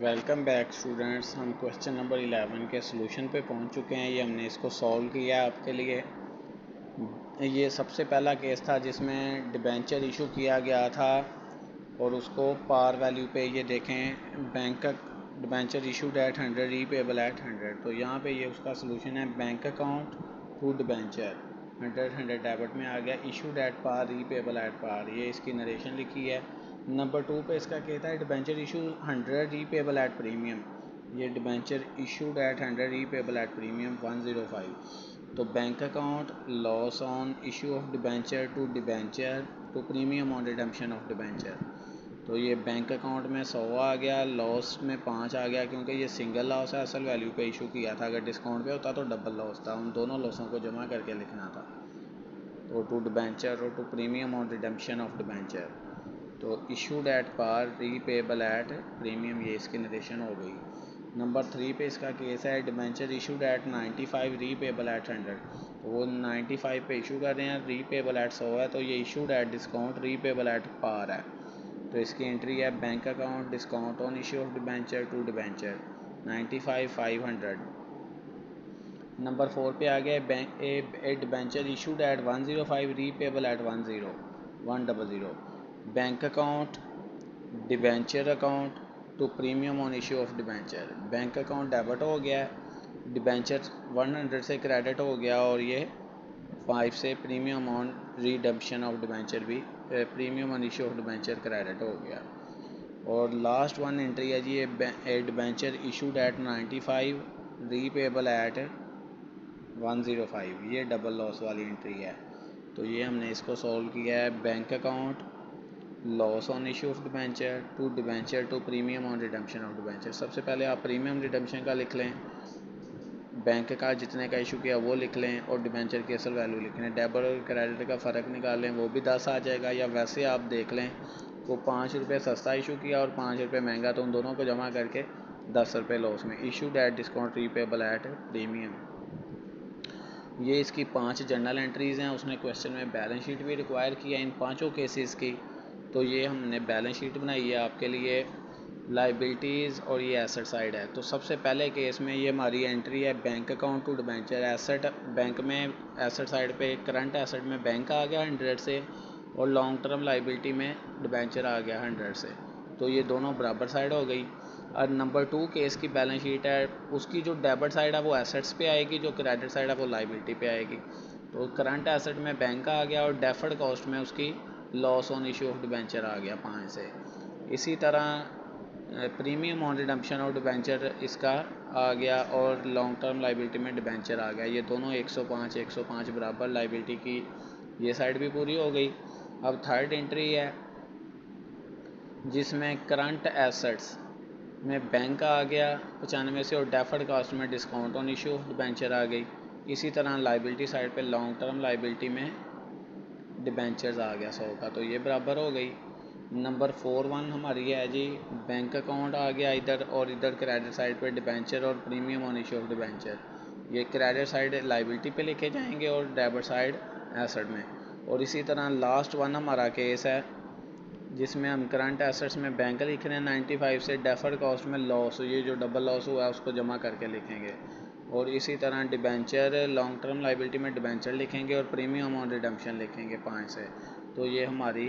Welcome back students. हम question number 11 के solution पे पहुंच चुके हैं। ये हमने इसको सॉल्व किया है आपके लिए। ये सबसे पहला केस था जिसमें डिबेंचर इशू किया गया था और उसको पार वैल्यू पे ये देखें, bank debenture issued at 100 repayable at 100। तो यहाँ पे ये उसका सलूशन है, bank account to debenture 100 debit में आ गया, issued at par repayable at par. ये इसकी नरेशन लिखी है। नंबर 2 पे इसका कहता है debenture issue 100 repayable at premium. ये debenture issued at 100 repayable at premium 105। तो bank account loss on issue of debenture to premium on redemption of debenture. तो ये बैंक अकाउंट में 100 आ गया, लॉस में 5 आ गया क्योंकि ये सिंगल लॉस है, असल वैल्यू पे इशू किया था। अगर डिस्काउंट पे होता तो डबल लॉस था, उन दोनों लॉसों को जमा करके लिखना था। तो टू डिबेंचर और to premium on redemption of debenture. तो issued at par repayable at premium, ये इसकी नरेशन हो गई। नंबर 3 पे इसका केस है debenture issued at 95 repayable at 100। तो वो 95 पे इशू कर रहे हैं, रीपेबल एट 100 है, तो ये issued at discount repayable at par है। तो इसकी एंट्री है bank account discount on issue of debenture to debenture 95 500। Number 4 पे आ गया bank a debenture issued at 105 repayable at 100 bank account debenture account to premium on issue of debenture. Bank account debit हो गया, debenture 100 से credit हो गया और ये 5 से premium on redemption of debenture भी premium on issue of debenture credit हो गया। और लास्ट वन एंट्री है जी ये debenture issued at 95 repayable at 105। ये डबल लॉस वाली एंट्री है। तो ये हमने इसको सॉल्व किया है। Bank account loss on issue of debenture to premium on redemption of debenture. सबसे पहले आप प्रीमियम रिडम्पशन का लिख लें, बैंक का जितने का इशू किया वो लिख लें और डिबेंचर की असल वैल्यू लिख लें। डेबिट और क्रेडिट का फ़र्क निकाल लें, वो भी 10 आ जाएगा। या वैसे आप देख लें वो 5 रुपये सस्ता इशू किया और 5 रुपये महंगा, तो उन दोनों को जमा करके 10 रुपये लॉस में। Issued at discount repayable at premium. ये इसकी 5 जर्नल एंट्रीज़ हैं। उसने क्वेश्चन में बैलेंस शीट भी रिक्वायर किया इन पाँचों केसेस की। तो ये हमने बैलेंस शीट बनाई है आपके लिए, लाइबिलिटीज़ और ये एसेट साइड है। तो सबसे पहले केस में ये हमारी एंट्री है bank account to debenture. Asset bank में एसेट साइड पे करंट एसेट में बैंक आ गया 100 से और लॉन्ग टर्म लाइबिलिटी में डिबेंचर आ गया 100 से। तो ये दोनों बराबर साइड हो गई। और नंबर 2 केस की बैलेंस शीट है, उसकी जो डेबिट साइड है वो एसेट्स पे आएगी, जो क्रेडिट साइड है वो लाइबिलिटी पे आएगी। तो करंट एसेट में बैंक आ गया और डेफर्ड कॉस्ट में उसकी loss on issue of debenture आ गया 5 से। इसी तरह premium on redemption of debenture इसका आ गया और लॉन्ग टर्म लाइबिलिटी में डिबेंचर आ गया। ये दोनों 105 बराबर लाइबिलिटी की ये साइड भी पूरी हो गई। अब थर्ड एंट्री है जिसमें करंट एसेट्स में बैंक आ गया 95 से और डेफर्ड कास्ट में discount on issue of debenture आ गई। इसी तरह लाइबिलिटी साइड पे लॉन्ग टर्म लाइबिलिटी में डिबेंचर्स आ गया 100 का। तो ये बराबर हो गई। नंबर 4 हमारी है जी बैंक अकाउंट आ गया इधर और इधर क्रेडिट साइड पे डिबेंचर और premium on issue of debenture. ये क्रेडिट साइड लाइबिलिटी पे लिखे जाएंगे और डेबिट साइड एसेट में। और इसी तरह लास्ट वन हमारा केस है जिसमें हम करंट एसेट्स में बैंक लिख रहे हैं 95 से, डेफर्ड कॉस्ट में लॉस, ये जो डबल लॉस हुआ है उसको जमा करके लिखेंगे। और इसी तरह डिबेंचर लॉन्ग टर्म लाइबिलिटी में डिबेंचर लिखेंगे और प्रीमियम ऑन रिडम्पशन लिखेंगे 5 से। तो ये हमारी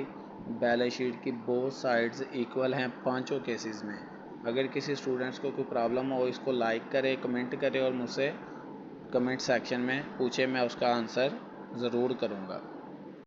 बैलेंस शीट की बोथ साइड्स इक्वल हैं पांचों केसेस में। अगर किसी स्टूडेंट्स को कोई प्रॉब्लम हो इसको लाइक करे, कमेंट करे और मुझसे कमेंट सेक्शन में पूछे, मैं उसका आंसर ज़रूर करूँगा।